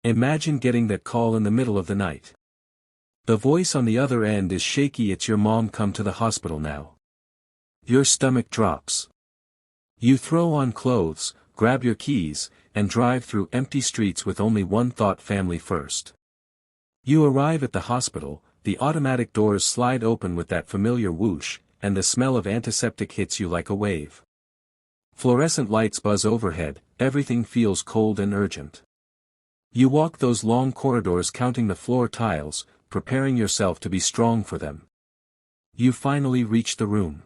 Imagine getting that call in the middle of the night. The voice on the other end is shaky. It's your mom. Come to the hospital now. Your stomach drops. You throw on clothes, grab your keys, and drive through empty streets with only one thought: family first. You arrive at the hospital, the automatic doors slide open with that familiar whoosh, and the smell of antiseptic hits you like a wave. Fluorescent lights buzz overhead, everything feels cold and urgent. You walk those long corridors counting the floor tiles, preparing yourself to be strong for them. You finally reach the room.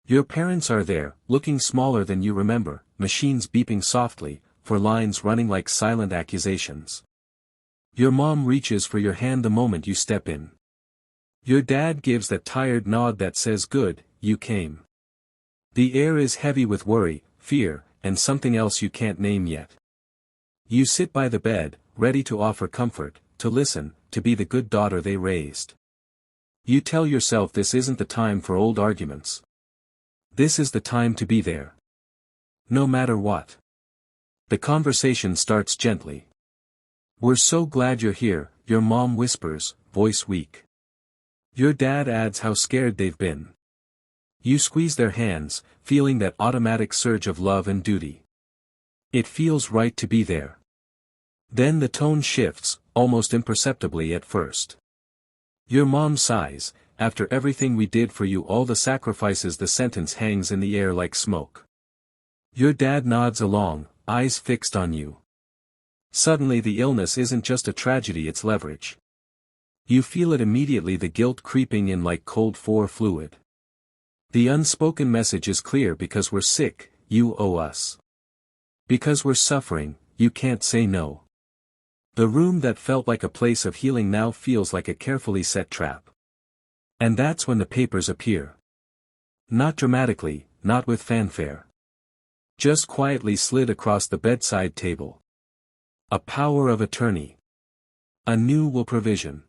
Your parents are there, looking smaller than you remember, machines beeping softly, for lines running like silent accusations. Your mom reaches for your hand the moment you step in. Your dad gives that tired nod that says good, you came. The air is heavy with worry, fear, and something else you can't name yet. You sit by the bed, ready to offer comfort, to listen, to be the good daughter they raised. You tell yourself this isn't the time for old arguments. This is the time to be there. No matter what. The conversation starts gently. We're so glad you're here, your mom whispers, voice weak. Your dad adds how scared they've been. You squeeze their hands, feeling that automatic surge of love and duty. It feels right to be there. Then the tone shifts, almost imperceptibly at first. Your mom sighs, after everything we did for you, all the sacrifices. The sentence hangs in the air like smoke. Your dad nods along, eyes fixed on you. Suddenly the illness isn't just a tragedy, it's leverage. You feel it immediately, the guilt creeping in like cold fluid. The unspoken message is clear: because we're sick, you owe us. Because we're suffering, you can't say no. The room that felt like a place of healing now feels like a carefully set trap. And that's when the papers appear. Not dramatically, not with fanfare. Just quietly slid across the bedside table. A power of attorney. A new will provision.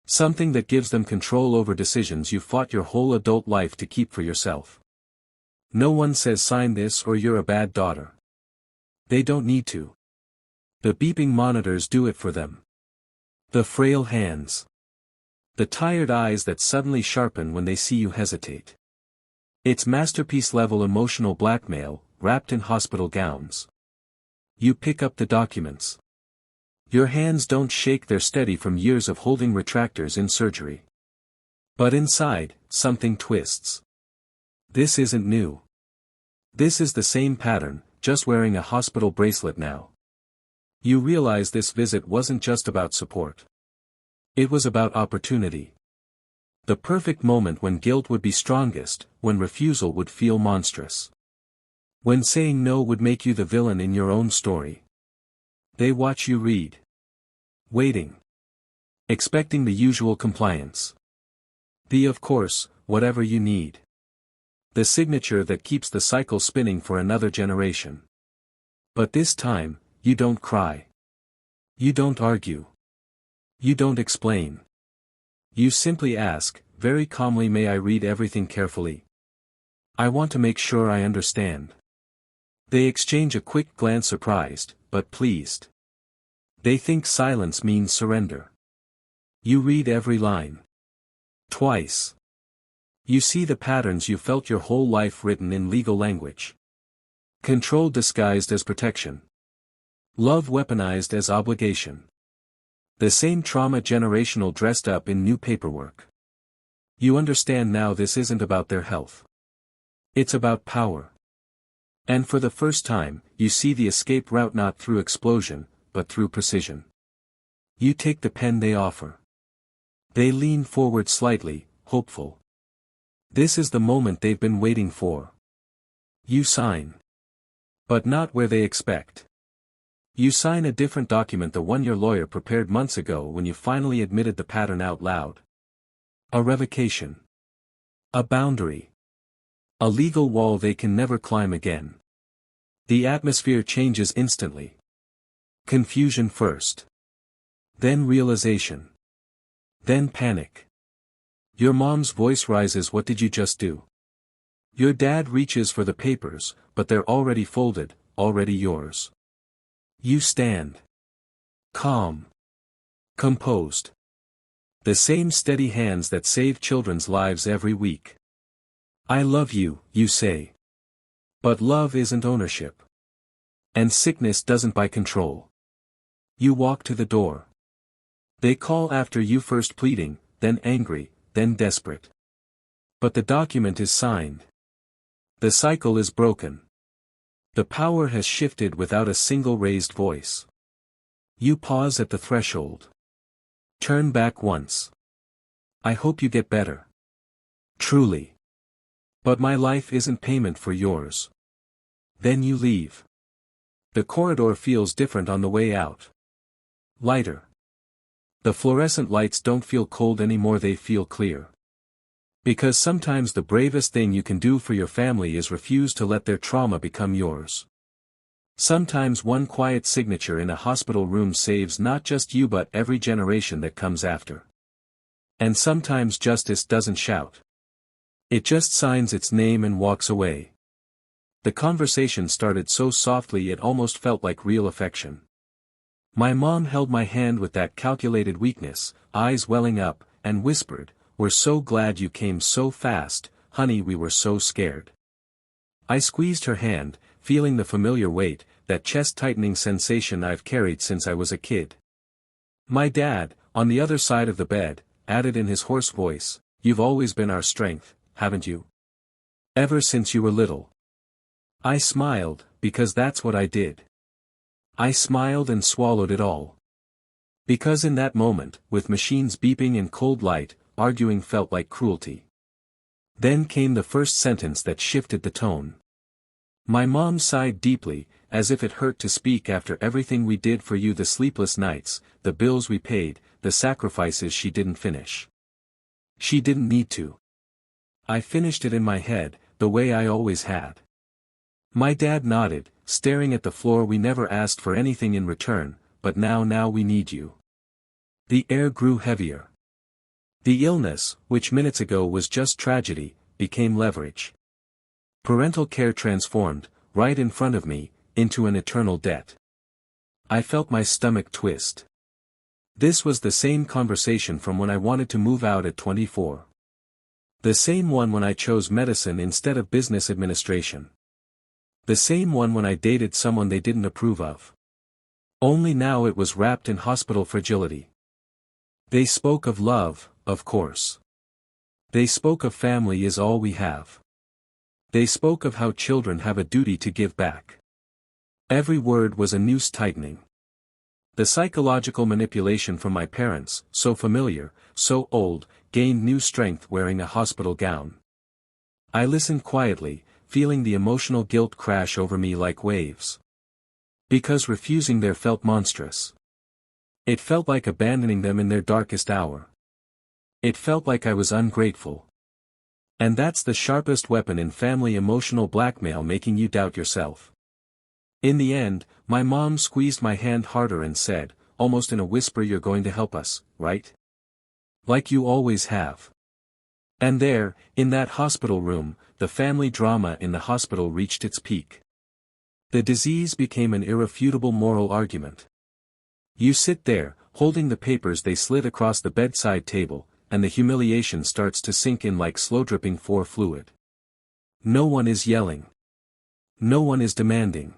Something that gives them control over decisions you fought your whole adult life to keep for yourself. No one says sign this or you're a bad daughter. They don't need to. The beeping monitors do it for them. The frail hands. The tired eyes that suddenly sharpen when they see you hesitate. It's masterpiece-level emotional blackmail, wrapped in hospital gowns. You pick up the documents. Your hands don't shake, they're steady from years of holding retractors in surgery. But inside, something twists. This isn't new. This is the same pattern, just wearing a hospital bracelet now. You realize this visit wasn't just about support. It was about opportunity. The perfect moment when guilt would be strongest, when refusal would feel monstrous. When saying no would make you the villain in your own story. They watch you read. Waiting. Expecting the usual compliance. The of course, whatever you need. The signature that keeps the cycle spinning for another generation. But this time, you don't cry. You don't argue. You don't explain. You simply ask, very calmly, may I read everything carefully? I want to make sure I understand. They exchange a quick glance, surprised, but pleased. They think silence means surrender. You read every line. Twice. You see the patterns you felt your whole life written in legal language. Control disguised as protection. Love weaponized as obligation. The same trauma generational dressed up in new paperwork. You understand now this isn't about their health. It's about power. And for the first time, you see the escape route not through explosion, but through precision. You take the pen they offer. They lean forward slightly, hopeful. This is the moment they've been waiting for. You sign. But not where they expect. You sign a different document, the one your lawyer prepared months ago when you finally admitted the pattern out loud. A revocation. A boundary. A legal wall they can never climb again. The atmosphere changes instantly. Confusion first. Then realization. Then panic. Your mom's voice rises, what did you just do? Your dad reaches for the papers, but they're already folded, already yours. You stand. Calm. Composed. The same steady hands that save children's lives every week. I love you, you say. But love isn't ownership. And sickness doesn't buy control. You walk to the door. They call after you, first pleading, then angry, then desperate. But the document is signed. The cycle is broken. The power has shifted without a single raised voice. You pause at the threshold. Turn back once. I hope you get better. Truly. But my life isn't payment for yours. Then you leave. The corridor feels different on the way out. Lighter. The fluorescent lights don't feel cold anymore, they feel clear. Because sometimes the bravest thing you can do for your family is refuse to let their trauma become yours. Sometimes one quiet signature in a hospital room saves not just you but every generation that comes after. And sometimes justice doesn't shout. It just signs its name and walks away. The conversation started so softly it almost felt like real affection. My mom held my hand with that calculated weakness, eyes welling up, and whispered, "We're so glad you came so fast, honey, we were so scared." I squeezed her hand, feeling the familiar weight, that chest-tightening sensation I've carried since I was a kid. My dad, on the other side of the bed, added in his hoarse voice, "You've always been our strength, haven't you? Ever since you were little." I smiled, because that's what I did. I smiled and swallowed it all. Because in that moment, with machines beeping in cold light, arguing felt like cruelty. Then came the first sentence that shifted the tone. My mom sighed deeply, as if it hurt to speak after everything we did for you, the sleepless nights, the bills we paid, the sacrifices she didn't finish. She didn't need to. I finished it in my head, the way I always had. My dad nodded, staring at the floor. "We never asked for anything in return, but now we need you." The air grew heavier. The illness, which minutes ago was just tragedy, became leverage. Parental care transformed, right in front of me, into an eternal debt. I felt my stomach twist. This was the same conversation from when I wanted to move out at 24. The same one when I chose medicine instead of business administration. The same one when I dated someone they didn't approve of. Only now it was wrapped in hospital fragility. They spoke of love, of course. They spoke of family is all we have. They spoke of how children have a duty to give back. Every word was a noose tightening. The psychological manipulation from my parents, so familiar, so old, gained new strength wearing a hospital gown. I listened quietly, feeling the emotional guilt crash over me like waves. Because refusing there felt monstrous. It felt like abandoning them in their darkest hour. It felt like I was ungrateful. And that's the sharpest weapon in family: emotional blackmail, making you doubt yourself. In the end, my mom squeezed my hand harder and said, almost in a whisper, "You're going to help us, right? Like you always have." And there, in that hospital room, the family drama in the hospital reached its peak. The disease became an irrefutable moral argument. You sit there, holding the papers they slid across the bedside table, and the humiliation starts to sink in like slow-dripping fluid. No one is yelling. No one is demanding.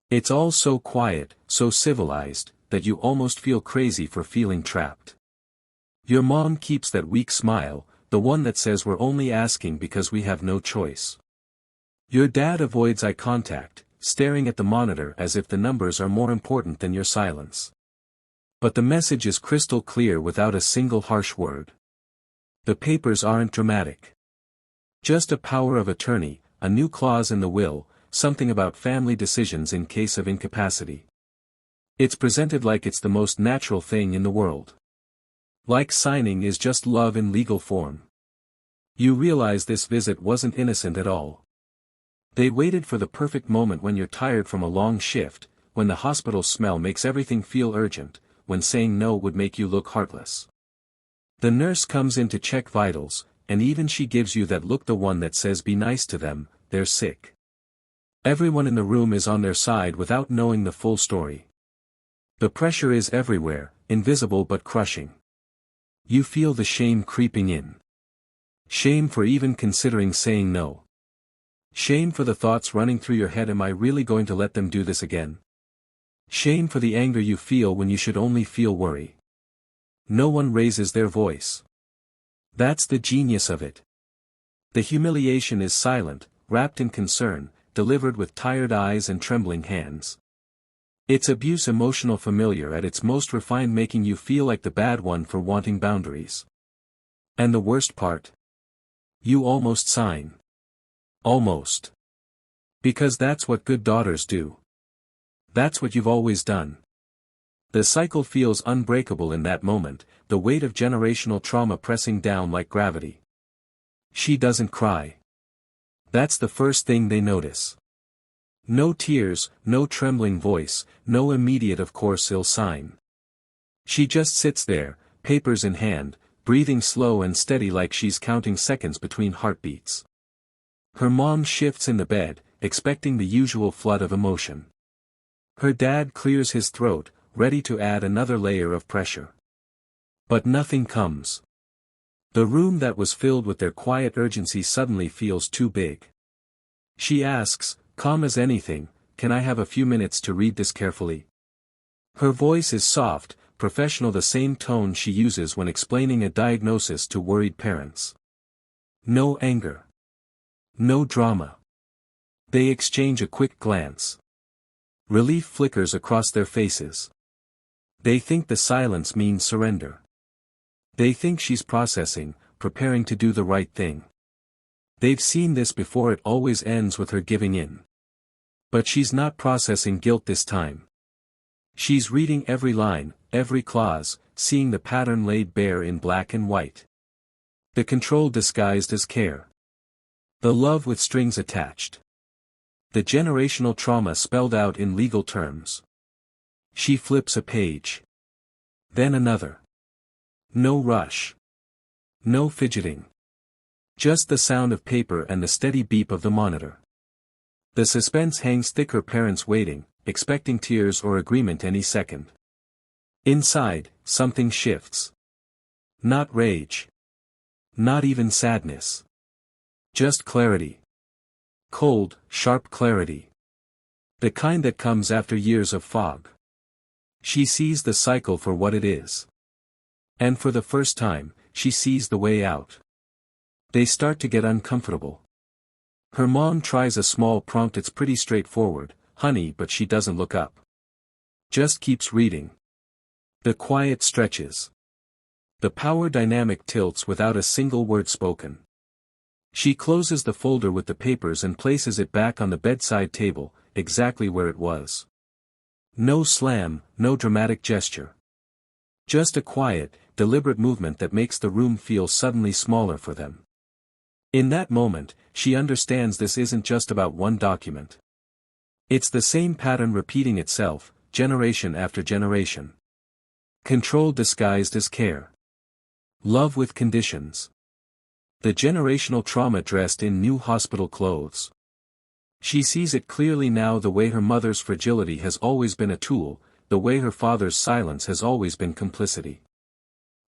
It's all so quiet, so civilized, that you almost feel crazy for feeling trapped. Your mom keeps that weak smile, the one that says we're only asking because we have no choice. Your dad avoids eye contact, staring at the monitor as if the numbers are more important than your silence. But the message is crystal clear without a single harsh word. The papers aren't dramatic. Just a power of attorney, a new clause in the will, something about family decisions in case of incapacity. It's presented like it's the most natural thing in the world. Like signing is just love in legal form. You realize this visit wasn't innocent at all. They waited for the perfect moment when you're tired from a long shift, when the hospital smell makes everything feel urgent, when saying no would make you look heartless. The nurse comes in to check vitals, and even she gives you that look, the one that says be nice to them, they're sick. Everyone in the room is on their side without knowing the full story. The pressure is everywhere, invisible but crushing. You feel the shame creeping in. Shame for even considering saying no. Shame for the thoughts running through your head, am I really going to let them do this again? Shame for the anger you feel when you should only feel worry. No one raises their voice. That's the genius of it. The humiliation is silent, wrapped in concern, delivered with tired eyes and trembling hands. It's abuse emotional familiar at its most refined, making you feel like the bad one for wanting boundaries. And the worst part? You almost sign. Almost. Because that's what good daughters do. That's what you've always done. The cycle feels unbreakable in that moment, the weight of generational trauma pressing down like gravity. She doesn't cry. That's the first thing they notice. No tears, no trembling voice, no immediate of course ill sign. She just sits there, papers in hand, breathing slow and steady like she's counting seconds between heartbeats. Her mom shifts in the bed, expecting the usual flood of emotion. Her dad clears his throat, ready to add another layer of pressure. But nothing comes. The room that was filled with their quiet urgency suddenly feels too big. She asks, calm as anything, can I have a few minutes to read this carefully? Her voice is soft, professional, the same tone she uses when explaining a diagnosis to worried parents. No anger. No drama. They exchange a quick glance. Relief flickers across their faces. They think the silence means surrender. They think she's processing, preparing to do the right thing. They've seen this before, it always ends with her giving in. But she's not processing guilt this time. She's reading every line, every clause, seeing the pattern laid bare in black and white. The control disguised as care. The love with strings attached. The generational trauma spelled out in legal terms. She flips a page. Then another. No rush. No fidgeting. Just the sound of paper and the steady beep of the monitor. The suspense hangs thick, her parents waiting, expecting tears or agreement any second. Inside, something shifts. Not rage. Not even sadness. Just clarity. Cold, sharp clarity. The kind that comes after years of fog. She sees the cycle for what it is. And for the first time, she sees the way out. They start to get uncomfortable. Her mom tries a small prompt, it's pretty straightforward, honey, but she doesn't look up. Just keeps reading. The quiet stretches. The power dynamic tilts without a single word spoken. She closes the folder with the papers and places it back on the bedside table, exactly where it was. No slam, no dramatic gesture. Just a quiet, deliberate movement that makes the room feel suddenly smaller for them. In that moment, she understands this isn't just about one document. It's the same pattern repeating itself, generation after generation. Control disguised as care. Love with conditions. The generational trauma dressed in new hospital clothes. She sees it clearly now, the way her mother's fragility has always been a tool, the way her father's silence has always been complicity.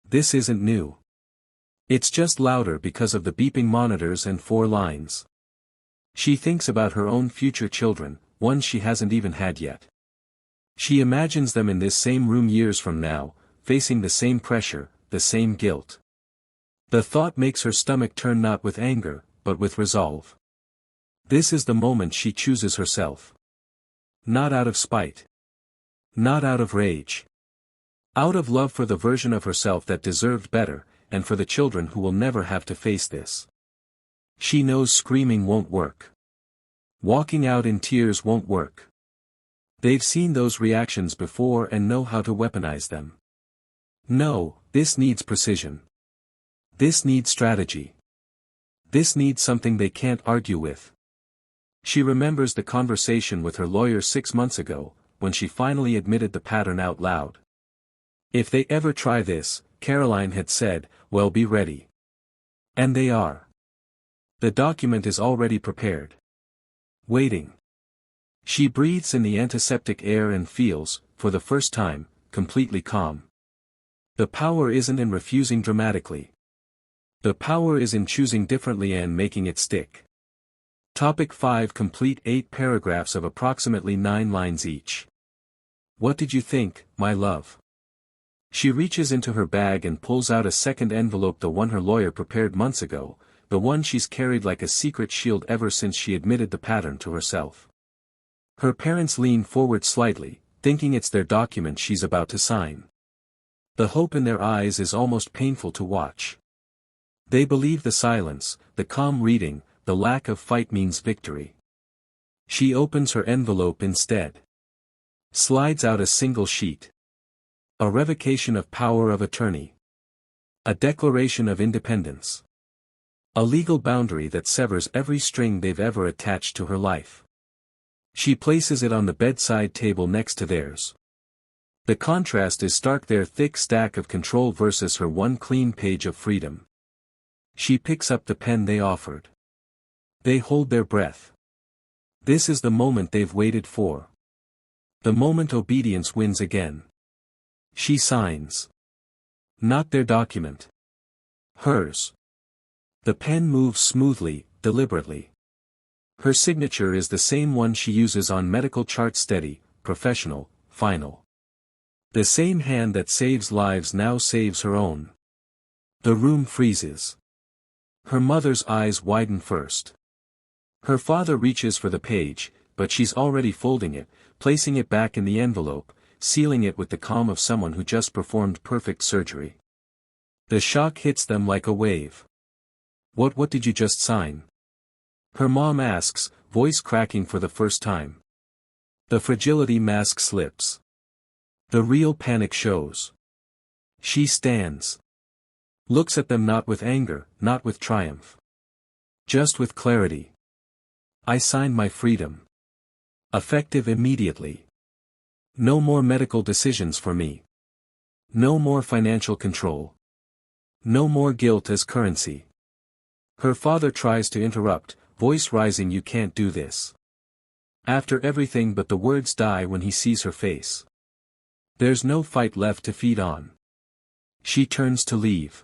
This isn't new. It's just louder because of the beeping monitors and 4 lines. She thinks about her own future children, ones she hasn't even had yet. She imagines them in this same room years from now, facing the same pressure, the same guilt. The thought makes her stomach turn, not with anger, but with resolve. This is the moment she chooses herself. Not out of spite. Not out of rage. Out of love for the version of herself that deserved better, and for the children who will never have to face this. She knows screaming won't work. Walking out in tears won't work. They've seen those reactions before and know how to weaponize them. No, this needs precision. This needs strategy. This needs something they can't argue with. She remembers the conversation with her lawyer 6 months ago, when she finally admitted the pattern out loud. If they ever try this, Caroline had said, well, be ready. And they are. The document is already prepared. Waiting. She breathes in the antiseptic air and feels, for the first time, completely calm. The power isn't in refusing dramatically. The power is in choosing differently and making it stick. Topic 5. Complete 8 paragraphs of approximately 9 lines each. What did you think, my love? She reaches into her bag and pulls out a second envelope, the one her lawyer prepared months ago, the one she's carried like a secret shield ever since she admitted the pattern to herself. Her parents lean forward slightly, thinking it's their document she's about to sign. The hope in their eyes is almost painful to watch. They believe the silence, the calm reading, the lack of fight means victory. She opens her envelope instead. Slides out a single sheet. A revocation of power of attorney. A declaration of independence. A legal boundary that severs every string they've ever attached to her life. She places it on the bedside table next to theirs. The contrast is stark, their thick stack of control versus her one clean page of freedom. She picks up the pen they offered. They hold their breath. This is the moment they've waited for. The moment obedience wins again. She signs. Not their document. Hers. The pen moves smoothly, deliberately. Her signature is the same one she uses on medical charts: steady, professional, final. The same hand that saves lives now saves her own. The room freezes. Her mother's eyes widen first. Her father reaches for the page, but she's already folding it, placing it back in the envelope, sealing it with the calm of someone who just performed perfect surgery. The shock hits them like a wave. What did you just sign? Her mom asks, voice cracking for the first time. The fragility mask slips. The real panic shows. She stands. Looks at them, not with anger, not with triumph. Just with clarity. I signed my freedom. Effective immediately. No more medical decisions for me. No more financial control. No more guilt as currency. Her father tries to interrupt, voice rising, you can't do this. After everything, but the words die when he sees her face. There's no fight left to feed on. She turns to leave.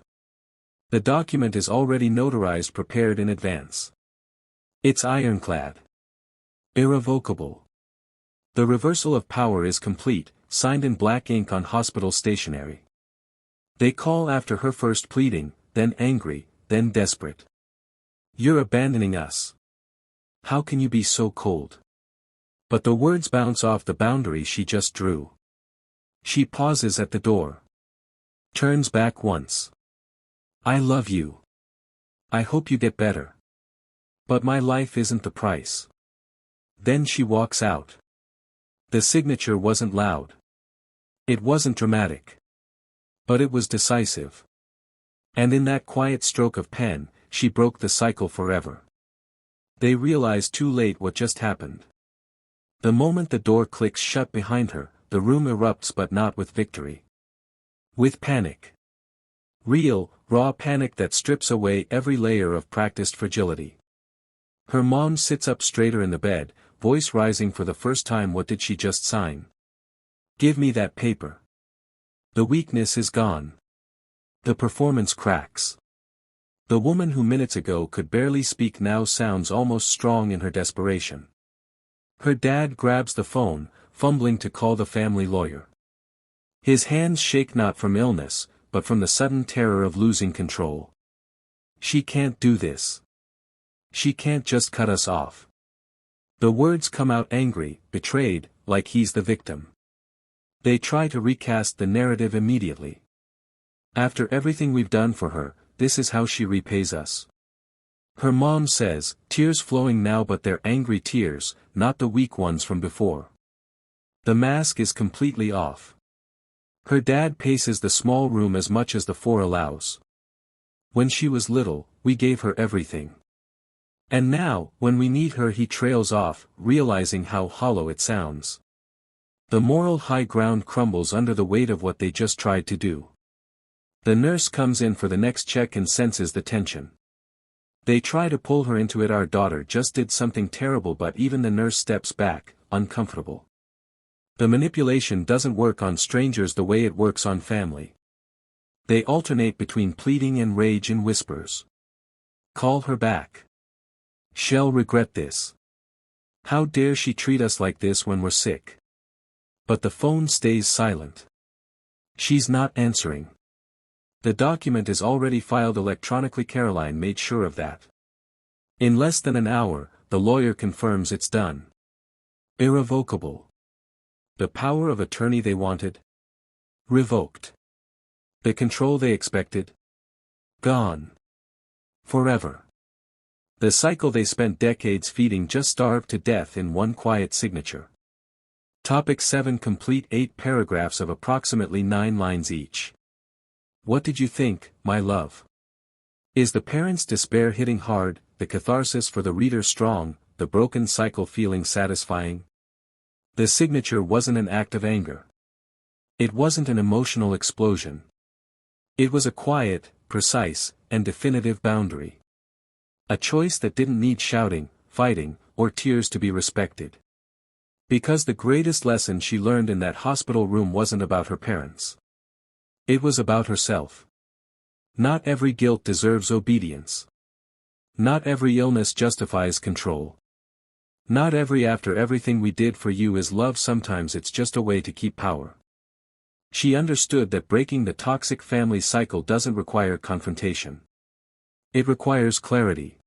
The document is already notarized, prepared in advance. It's ironclad. Irrevocable. The reversal of power is complete, signed in black ink on hospital stationery. They call after her, first pleading, then angry, then desperate. You're abandoning us. How can you be so cold? But the words bounce off the boundary she just drew. She pauses at the door. Turns back once. I love you. I hope you get better. But my life isn't the price. Then she walks out. The signature wasn't loud. It wasn't dramatic. But it was decisive. And in that quiet stroke of pen, she broke the cycle forever. They realize too late what just happened. The moment the door clicks shut behind her, the room erupts, but not with victory. With panic. Real, raw panic that strips away every layer of practiced fragility. Her mom sits up straighter in the bed, voice rising for the first time. What did she just sign? Give me that paper. The weakness is gone. The performance cracks. The woman who minutes ago could barely speak now sounds almost strong in her desperation. Her dad grabs the phone, fumbling to call the family lawyer. His hands shake, not from illness, but from the sudden terror of losing control. She can't do this. She can't just cut us off. The words come out angry, betrayed, like he's the victim. They try to recast the narrative immediately. After everything we've done for her, this is how she repays us. Her mom says, tears flowing now, but they're angry tears, not the weak ones from before. The mask is completely off. Her dad paces the small room as much as the floor allows. When she was little, we gave her everything. And now, when we need her, he trails off, realizing how hollow it sounds. The moral high ground crumbles under the weight of what they just tried to do. The nurse comes in for the next check and senses the tension. They try to pull her into it. Our daughter just did something terrible, but even the nurse steps back, uncomfortable. The manipulation doesn't work on strangers the way it works on family. They alternate between pleading and rage in whispers. Call her back. She'll regret this. How dare she treat us like this when we're sick? But the phone stays silent. She's not answering. The document is already filed electronically. Caroline made sure of that. In less than an hour, the lawyer confirms it's done. Irrevocable. The power of attorney they wanted? Revoked. The control they expected? Gone. Forever. The cycle they spent decades feeding just starved to death in one quiet signature. Topic 7. Complete 8 paragraphs of approximately 9 lines each. What did you think, my love? Is the parent's despair hitting hard, the catharsis for the reader strong, the broken cycle feeling satisfying? The signature wasn't an act of anger. It wasn't an emotional explosion. It was a quiet, precise, and definitive boundary. A choice that didn't need shouting, fighting, or tears to be respected. Because the greatest lesson she learned in that hospital room wasn't about her parents. It was about herself. Not every guilt deserves obedience. Not every illness justifies control. Not every after everything we did for you is love. Sometimes it's just a way to keep power. She understood that breaking the toxic family cycle doesn't require confrontation. It requires clarity.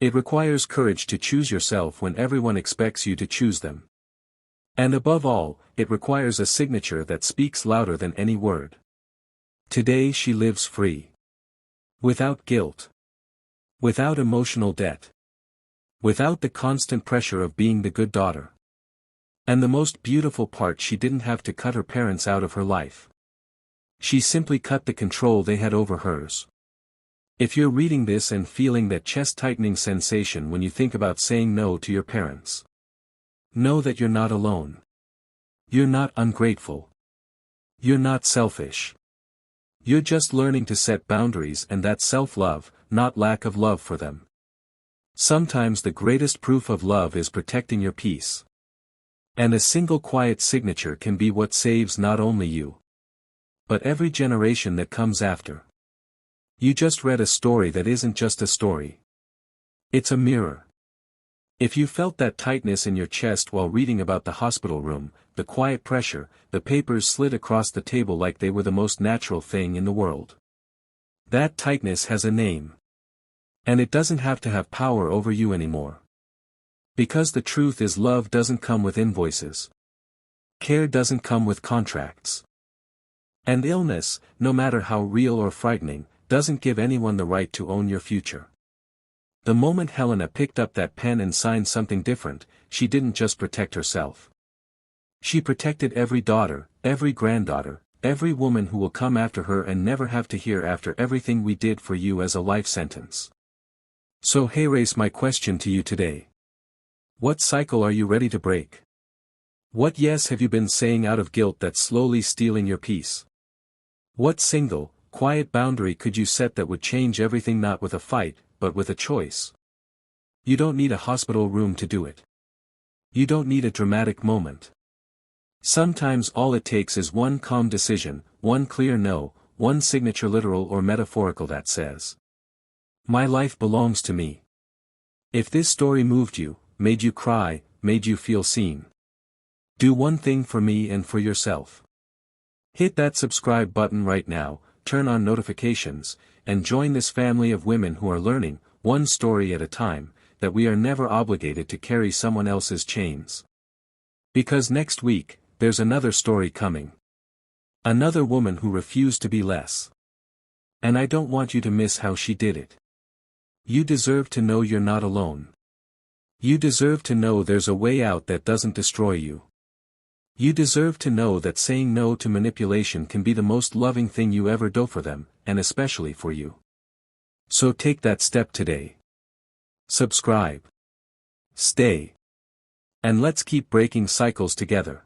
It requires courage to choose yourself when everyone expects you to choose them. And above all, it requires a signature that speaks louder than any word. Today she lives free. Without guilt. Without emotional debt. Without the constant pressure of being the good daughter. And the most beautiful part, she didn't have to cut her parents out of her life. She simply cut the control they had over hers. If you're reading this and feeling that chest-tightening sensation when you think about saying no to your parents, know that you're not alone. You're not ungrateful. You're not selfish. You're just learning to set boundaries, and that's self-love, not lack of love for them. Sometimes the greatest proof of love is protecting your peace. And a single quiet signature can be what saves not only you, but every generation that comes after. You just read a story that isn't just a story. It's a mirror. If you felt that tightness in your chest while reading about the hospital room, the quiet pressure, the papers slid across the table like they were the most natural thing in the world. That tightness has a name. And it doesn't have to have power over you anymore. Because the truth is, love doesn't come with invoices. Care doesn't come with contracts. And illness, no matter how real or frightening, doesn't give anyone the right to own your future. The moment Helena picked up that pen and signed something different, she didn't just protect herself. She protected every daughter, every granddaughter, every woman who will come after her and never have to hear "after everything we did for you" as a life sentence. So hey race, my question to you today. What cycle are you ready to break? What yes have you been saying out of guilt that's slowly stealing your peace? What single, quiet boundary could you set that would change everything, not with a fight, but with a choice? You don't need a hospital room to do it. You don't need a dramatic moment. Sometimes all it takes is one calm decision, one clear no, one signature, literal or metaphorical, that says, "My life belongs to me." If this story moved you, made you cry, made you feel seen, do one thing for me and for yourself. Hit that subscribe button right now, turn on notifications, and join this family of women who are learning, one story at a time, that we are never obligated to carry someone else's chains. Because next week, there's another story coming. Another woman who refused to be less. And I don't want you to miss how she did it. You deserve to know you're not alone. You deserve to know there's a way out that doesn't destroy you. You deserve to know that saying no to manipulation can be the most loving thing you ever do for them, and especially for you. So take that step today. Subscribe. Stay. And let's keep breaking cycles together.